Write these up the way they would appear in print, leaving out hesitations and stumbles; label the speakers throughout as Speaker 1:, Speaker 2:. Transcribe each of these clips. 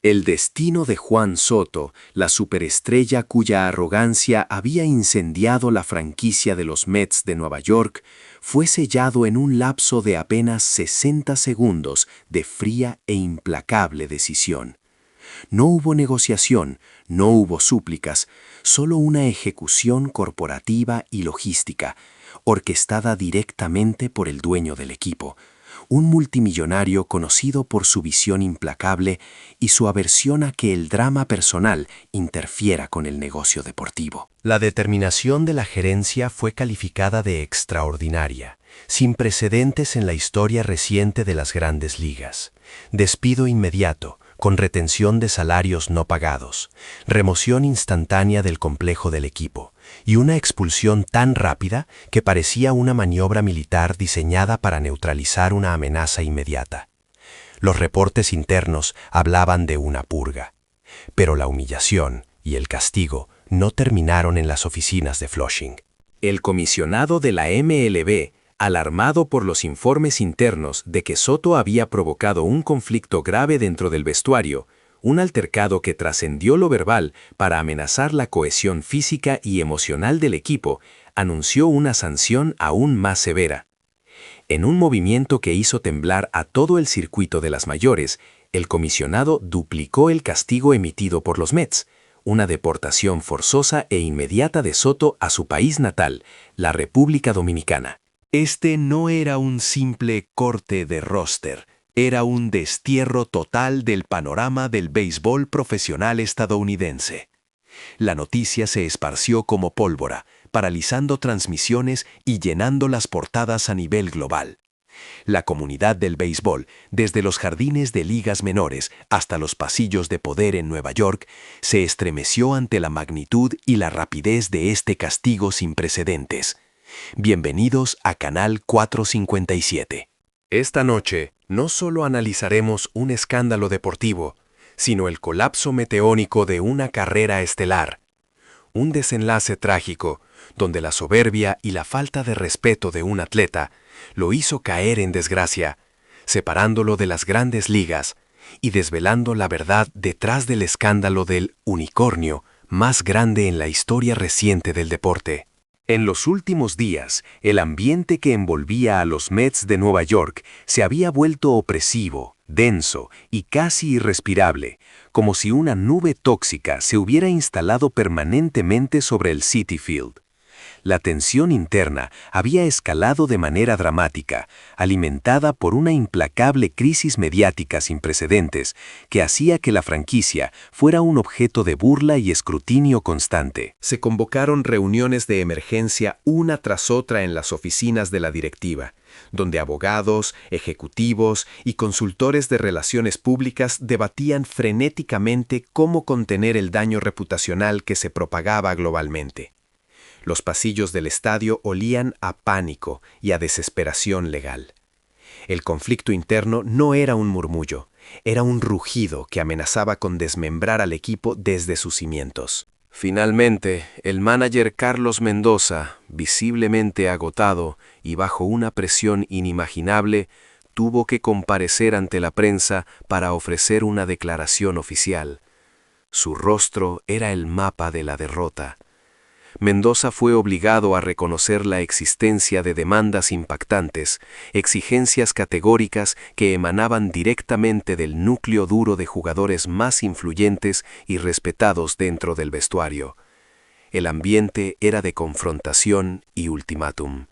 Speaker 1: El destino de Juan Soto, la superestrella cuya arrogancia había incendiado la franquicia de los Mets de Nueva York, fue sellado en un lapso de apenas 60 segundos de fría e implacable decisión. No hubo negociación, no hubo súplicas, solo una ejecución corporativa y logística, orquestada directamente por el dueño del equipo, un multimillonario conocido por su visión implacable y su aversión a que el drama personal interfiera con el negocio deportivo.
Speaker 2: La determinación de la gerencia fue calificada de extraordinaria, sin precedentes en la historia reciente de las grandes ligas. Despido inmediato, con retención de salarios no pagados, remoción instantánea del complejo del equipo, y una expulsión tan rápida que parecía una maniobra militar diseñada para neutralizar una amenaza inmediata. Los reportes internos hablaban de una purga, pero la humillación y el castigo no terminaron en las oficinas de Flushing.
Speaker 1: El comisionado de la MLB, alarmado por los informes internos de que Soto había provocado un conflicto grave dentro del vestuario, un altercado que trascendió lo verbal para amenazar la cohesión física y emocional del equipo, anunció una sanción aún más severa. En un movimiento que hizo temblar a todo el circuito de las mayores, el comisionado duplicó el castigo emitido por los Mets, una deportación forzosa e inmediata de Soto a su país natal, la República Dominicana.
Speaker 3: Este no era un simple corte de roster, era un destierro total del panorama del béisbol profesional estadounidense. La noticia se esparció como pólvora, paralizando transmisiones y llenando las portadas a nivel global. La comunidad del béisbol, desde los jardines de ligas menores hasta los pasillos de poder en Nueva York, se estremeció ante la magnitud y la rapidez de este castigo sin precedentes. Bienvenidos a Canal 457.
Speaker 2: Esta noche no solo analizaremos un escándalo deportivo, sino el colapso meteónico de una carrera estelar. Un desenlace trágico, donde la soberbia y la falta de respeto de un atleta lo hizo caer en desgracia, separándolo de las grandes ligas y desvelando la verdad detrás del escándalo del unicornio más grande en la historia reciente del deporte.
Speaker 1: En los últimos días, el ambiente que envolvía a los Mets de Nueva York se había vuelto opresivo, denso y casi irrespirable, como si una nube tóxica se hubiera instalado permanentemente sobre el Citi Field. La tensión interna había escalado de manera dramática, alimentada por una implacable crisis mediática sin precedentes que hacía que la franquicia fuera un objeto de burla y escrutinio constante.
Speaker 3: Se convocaron reuniones de emergencia una tras otra en las oficinas de la directiva, donde abogados, ejecutivos y consultores de relaciones públicas debatían frenéticamente cómo contener el daño reputacional que se propagaba globalmente. Los pasillos del estadio olían a pánico y a desesperación legal. El conflicto interno no era un murmullo, era un rugido que amenazaba con desmembrar al equipo desde sus cimientos.
Speaker 1: Finalmente, el manager Carlos Mendoza, visiblemente agotado y bajo una presión inimaginable, tuvo que comparecer ante la prensa para ofrecer una declaración oficial. Su rostro era el mapa de la derrota. Mendoza fue obligado a reconocer la existencia de demandas impactantes, exigencias categóricas que emanaban directamente del núcleo duro de jugadores más influyentes y respetados dentro del vestuario. El ambiente era de confrontación y ultimátum.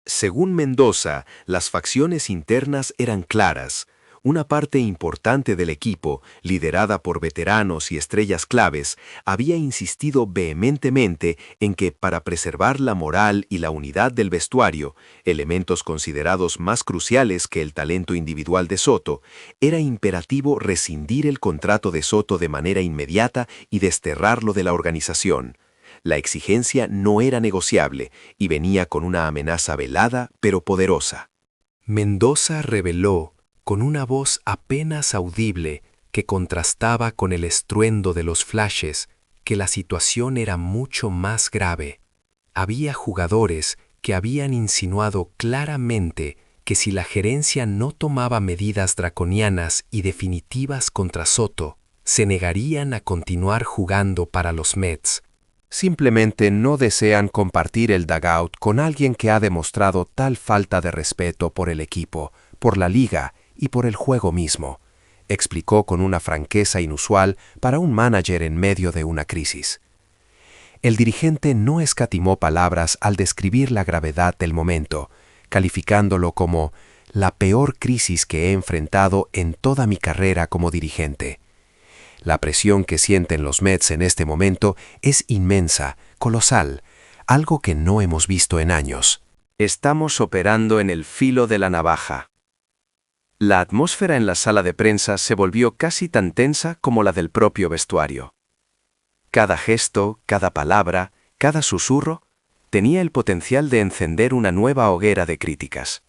Speaker 1: Según Mendoza, las facciones internas eran claras. Una parte importante del equipo, liderada por veteranos y estrellas claves, había insistido vehementemente en que para preservar la moral y la unidad del vestuario, elementos considerados más cruciales que el talento individual de Soto, era imperativo rescindir el contrato de Soto de manera inmediata y desterrarlo de la organización. La exigencia no era negociable y venía con una amenaza velada pero poderosa. Mendoza reveló, con una voz apenas audible que contrastaba con el estruendo de los flashes, que la situación era mucho más grave. Había jugadores que habían insinuado claramente que si la gerencia no tomaba medidas draconianas y definitivas contra Soto,
Speaker 2: Se negarían a continuar jugando para los Mets.
Speaker 1: Simplemente no desean compartir el dugout con alguien que ha demostrado tal falta de respeto por el equipo, por la liga y por el juego mismo, explicó con una franqueza inusual para un manager en medio de una crisis. El dirigente no escatimó palabras al describir la gravedad del momento, calificándolo como la peor crisis que he enfrentado en toda mi carrera como dirigente. La presión que sienten los Mets en este momento es inmensa, colosal, algo que no hemos visto en años. Estamos operando en el filo de la navaja. La atmósfera en la sala de prensa se volvió casi tan tensa como la del propio vestuario. Cada gesto, cada palabra, cada susurro, tenía el potencial de encender una nueva hoguera de críticas.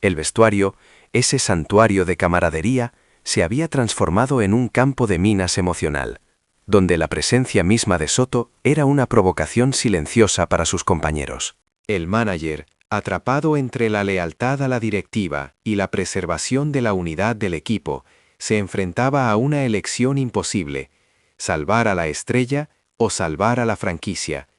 Speaker 1: El vestuario, ese santuario de camaradería, se había transformado en un campo de minas emocional, donde la presencia misma de Soto era una provocación silenciosa para sus compañeros. El manager, atrapado entre la lealtad a la directiva y la preservación de la unidad del equipo, se enfrentaba a una elección imposible: salvar a la estrella o salvar a la franquicia.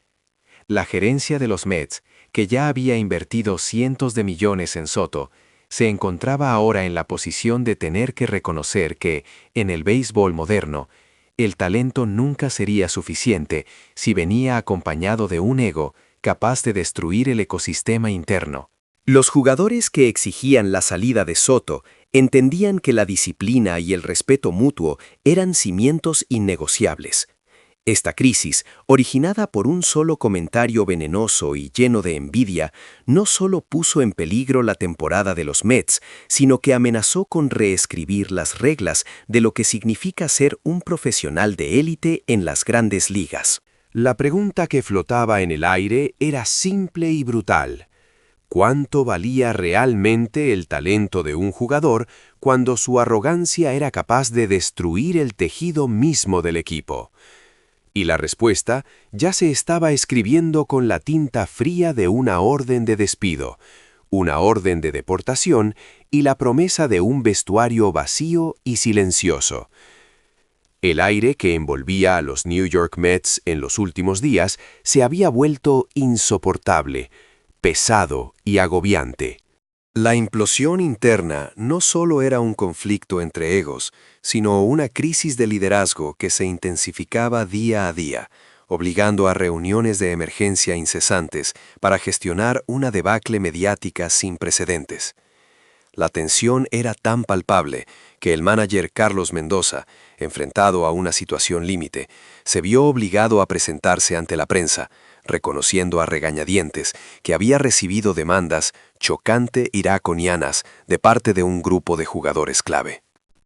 Speaker 1: La gerencia de los Mets, que ya había invertido cientos de millones en Soto, se encontraba ahora en la posición de tener que reconocer que, en el béisbol moderno, el talento nunca sería suficiente si venía acompañado de un ego capaz de destruir el ecosistema interno. Los jugadores que exigían la salida de Soto entendían que la disciplina y el respeto mutuo eran cimientos innegociables. Esta crisis, originada por un solo comentario venenoso y lleno de envidia, no solo puso en peligro la temporada de los Mets, sino que amenazó con reescribir las reglas de lo que significa ser un profesional de élite en las grandes ligas. La pregunta que flotaba en el aire era simple y brutal. ¿Cuánto valía realmente el talento de un jugador cuando su arrogancia era capaz de destruir el tejido mismo del equipo? Y la respuesta ya se estaba escribiendo con la tinta fría de una orden de despido, una orden de deportación y la promesa de un vestuario vacío y silencioso. El aire que envolvía a los New York Mets en los últimos días se había vuelto insoportable, pesado y agobiante. La implosión interna no solo era un conflicto entre egos, sino una crisis de liderazgo que se intensificaba día a día, obligando a reuniones de emergencia incesantes para gestionar una debacle mediática sin precedentes. La tensión era tan palpable que el manager Carlos Mendoza, enfrentado a una situación límite, se vio obligado a presentarse ante la prensa, reconociendo a regañadientes que había recibido demandas chocante iraconianas de parte de un grupo de jugadores clave.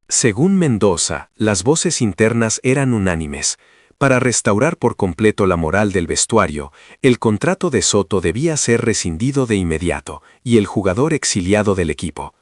Speaker 1: Según Mendoza, las voces internas eran unánimes. Para restaurar por completo la moral del vestuario, el contrato de Soto debía ser rescindido de inmediato y el jugador exiliado del equipo.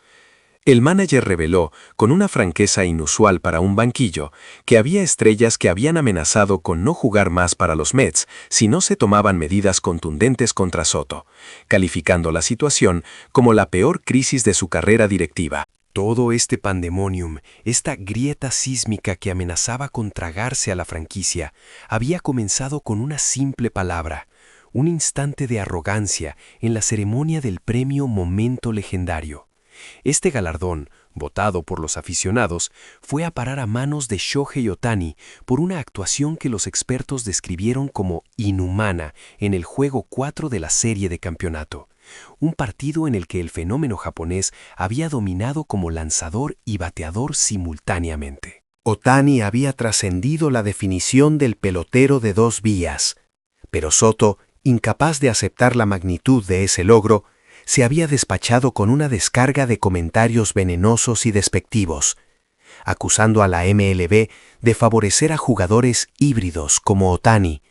Speaker 1: El manager reveló, con una franqueza inusual para un banquillo, que había estrellas que habían amenazado con no jugar más para los Mets si no se tomaban medidas contundentes contra Soto, calificando la situación como la peor crisis de su carrera directiva. Todo este pandemonium, esta grieta sísmica que amenazaba con tragarse a la franquicia, había comenzado con una simple palabra, un instante de arrogancia en la ceremonia del premio Momento Legendario. Este galardón, votado por los aficionados, fue a parar a manos de Shohei Ohtani por una actuación que los expertos describieron como inhumana en el juego 4 de la serie de campeonato, un partido en el que el fenómeno japonés había dominado como lanzador y bateador simultáneamente. Ohtani había trascendido la definición del pelotero de dos vías, pero Soto, incapaz de aceptar la magnitud de ese logro, se había despachado con una descarga de comentarios venenosos y despectivos, acusando a la MLB de favorecer a jugadores híbridos como Ohtani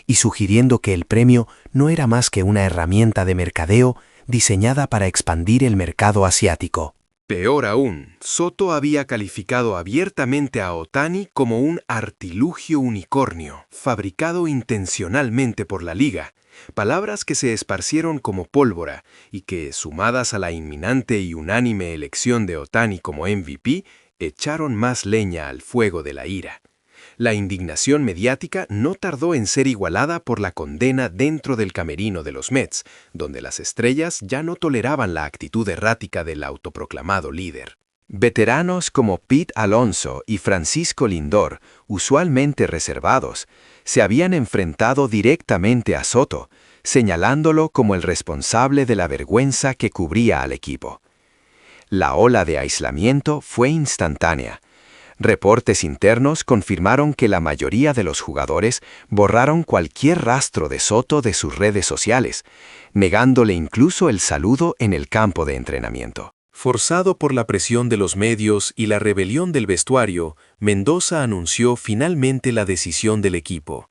Speaker 1: y sugiriendo que el premio no era más que una herramienta de mercadeo diseñada para expandir el mercado asiático. Peor aún, Soto había calificado abiertamente a Ohtani como un artilugio unicornio, fabricado intencionalmente por la liga, palabras que se esparcieron como pólvora y que, sumadas a la inminente y unánime elección de Ohtani como MVP, echaron más leña al fuego de la ira. La indignación mediática no tardó en ser igualada por la condena dentro del camerino de los Mets, donde las estrellas ya no toleraban la actitud errática del autoproclamado líder. Veteranos como Pete Alonso y Francisco Lindor, usualmente reservados, se habían enfrentado directamente a Soto, señalándolo como el responsable de la vergüenza que cubría al equipo. La ola de aislamiento fue instantánea. Reportes internos confirmaron que la mayoría de los jugadores borraron cualquier rastro de Soto de sus redes sociales, negándole incluso el saludo en el campo de entrenamiento. Forzado por la presión de los medios y la rebelión del vestuario, Mendoza anunció finalmente la decisión del equipo.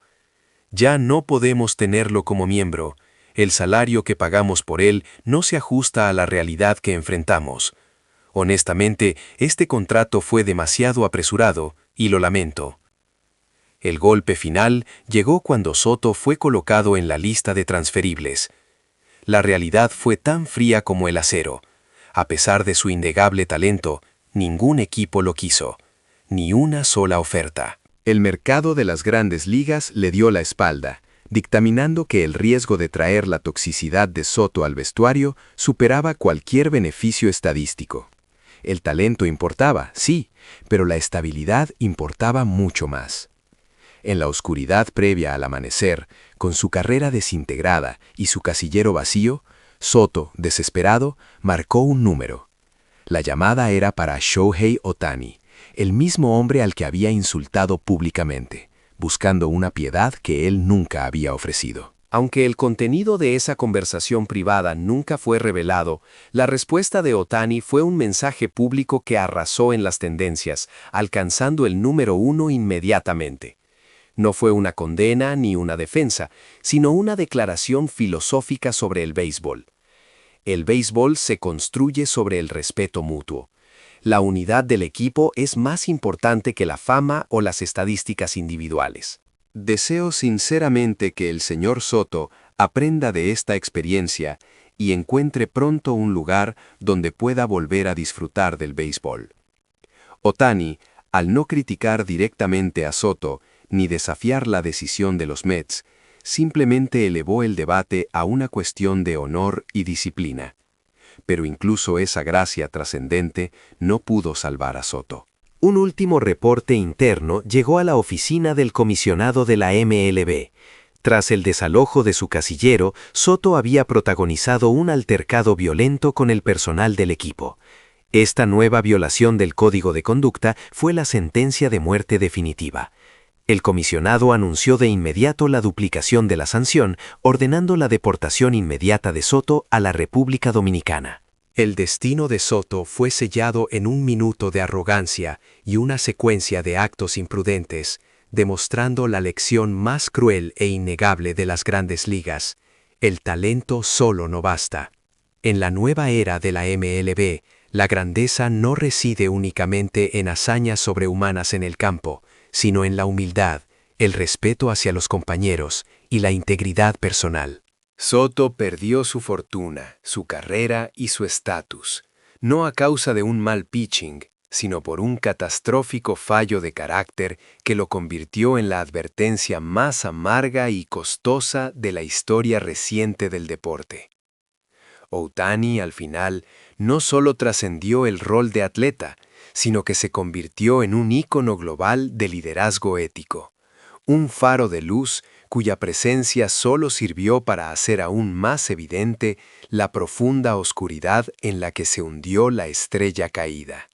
Speaker 1: Ya no podemos tenerlo como miembro. El salario que pagamos por él no se ajusta a la realidad que enfrentamos. Honestamente, este contrato fue demasiado apresurado, y lo lamento. El golpe final llegó cuando Soto fue colocado en la lista de transferibles. La realidad fue tan fría como el acero. A pesar de su innegable talento, ningún equipo lo quiso, ni una sola oferta. El mercado de las grandes ligas le dio la espalda, dictaminando que el riesgo de traer la toxicidad de Soto al vestuario superaba cualquier beneficio estadístico. El talento importaba, sí, pero la estabilidad importaba mucho más. En la oscuridad previa al amanecer, con su carrera desintegrada y su casillero vacío, Soto, desesperado, marcó un número. La llamada era para Shohei Ohtani, el mismo hombre al que había insultado públicamente, buscando una piedad que él nunca había ofrecido. Aunque el contenido de esa conversación privada nunca fue revelado, la respuesta de Ohtani fue un mensaje público que arrasó en las tendencias, alcanzando el número 1 inmediatamente. No fue una condena ni una defensa, sino una declaración filosófica sobre el béisbol. El béisbol se construye sobre el respeto mutuo. La unidad del equipo es más importante que la fama o las estadísticas individuales. Deseo sinceramente que el señor Soto aprenda de esta experiencia y encuentre pronto un lugar donde pueda volver a disfrutar del béisbol. Ohtani, al no criticar directamente a Soto ni desafiar la decisión de los Mets, simplemente elevó el debate a una cuestión de honor y disciplina. Pero incluso esa gracia trascendente no pudo salvar a Soto. Un último reporte interno llegó a la oficina del comisionado de la MLB. Tras el desalojo de su casillero, Soto había protagonizado un altercado violento con el personal del equipo. Esta nueva violación del código de conducta fue la sentencia de muerte definitiva. El comisionado anunció de inmediato la duplicación de la sanción, ordenando la deportación inmediata de Soto a la República Dominicana. El destino de Soto fue sellado en un minuto de arrogancia y una secuencia de actos imprudentes, demostrando la lección más cruel e innegable de las grandes ligas: el talento solo no basta. En la nueva era de la MLB, la grandeza no reside únicamente en hazañas sobrehumanas en el campo, sino en la humildad, el respeto hacia los compañeros y la integridad personal. Soto perdió su fortuna, su carrera y su estatus, no a causa de un mal pitching, sino por un catastrófico fallo de carácter que lo convirtió en la advertencia más amarga y costosa de la historia reciente del deporte. Ohtani, al final, no solo trascendió el rol de atleta, sino que se convirtió en un ícono global de liderazgo ético, un faro de luz cuya presencia solo sirvió para hacer aún más evidente la profunda oscuridad en la que se hundió la estrella caída.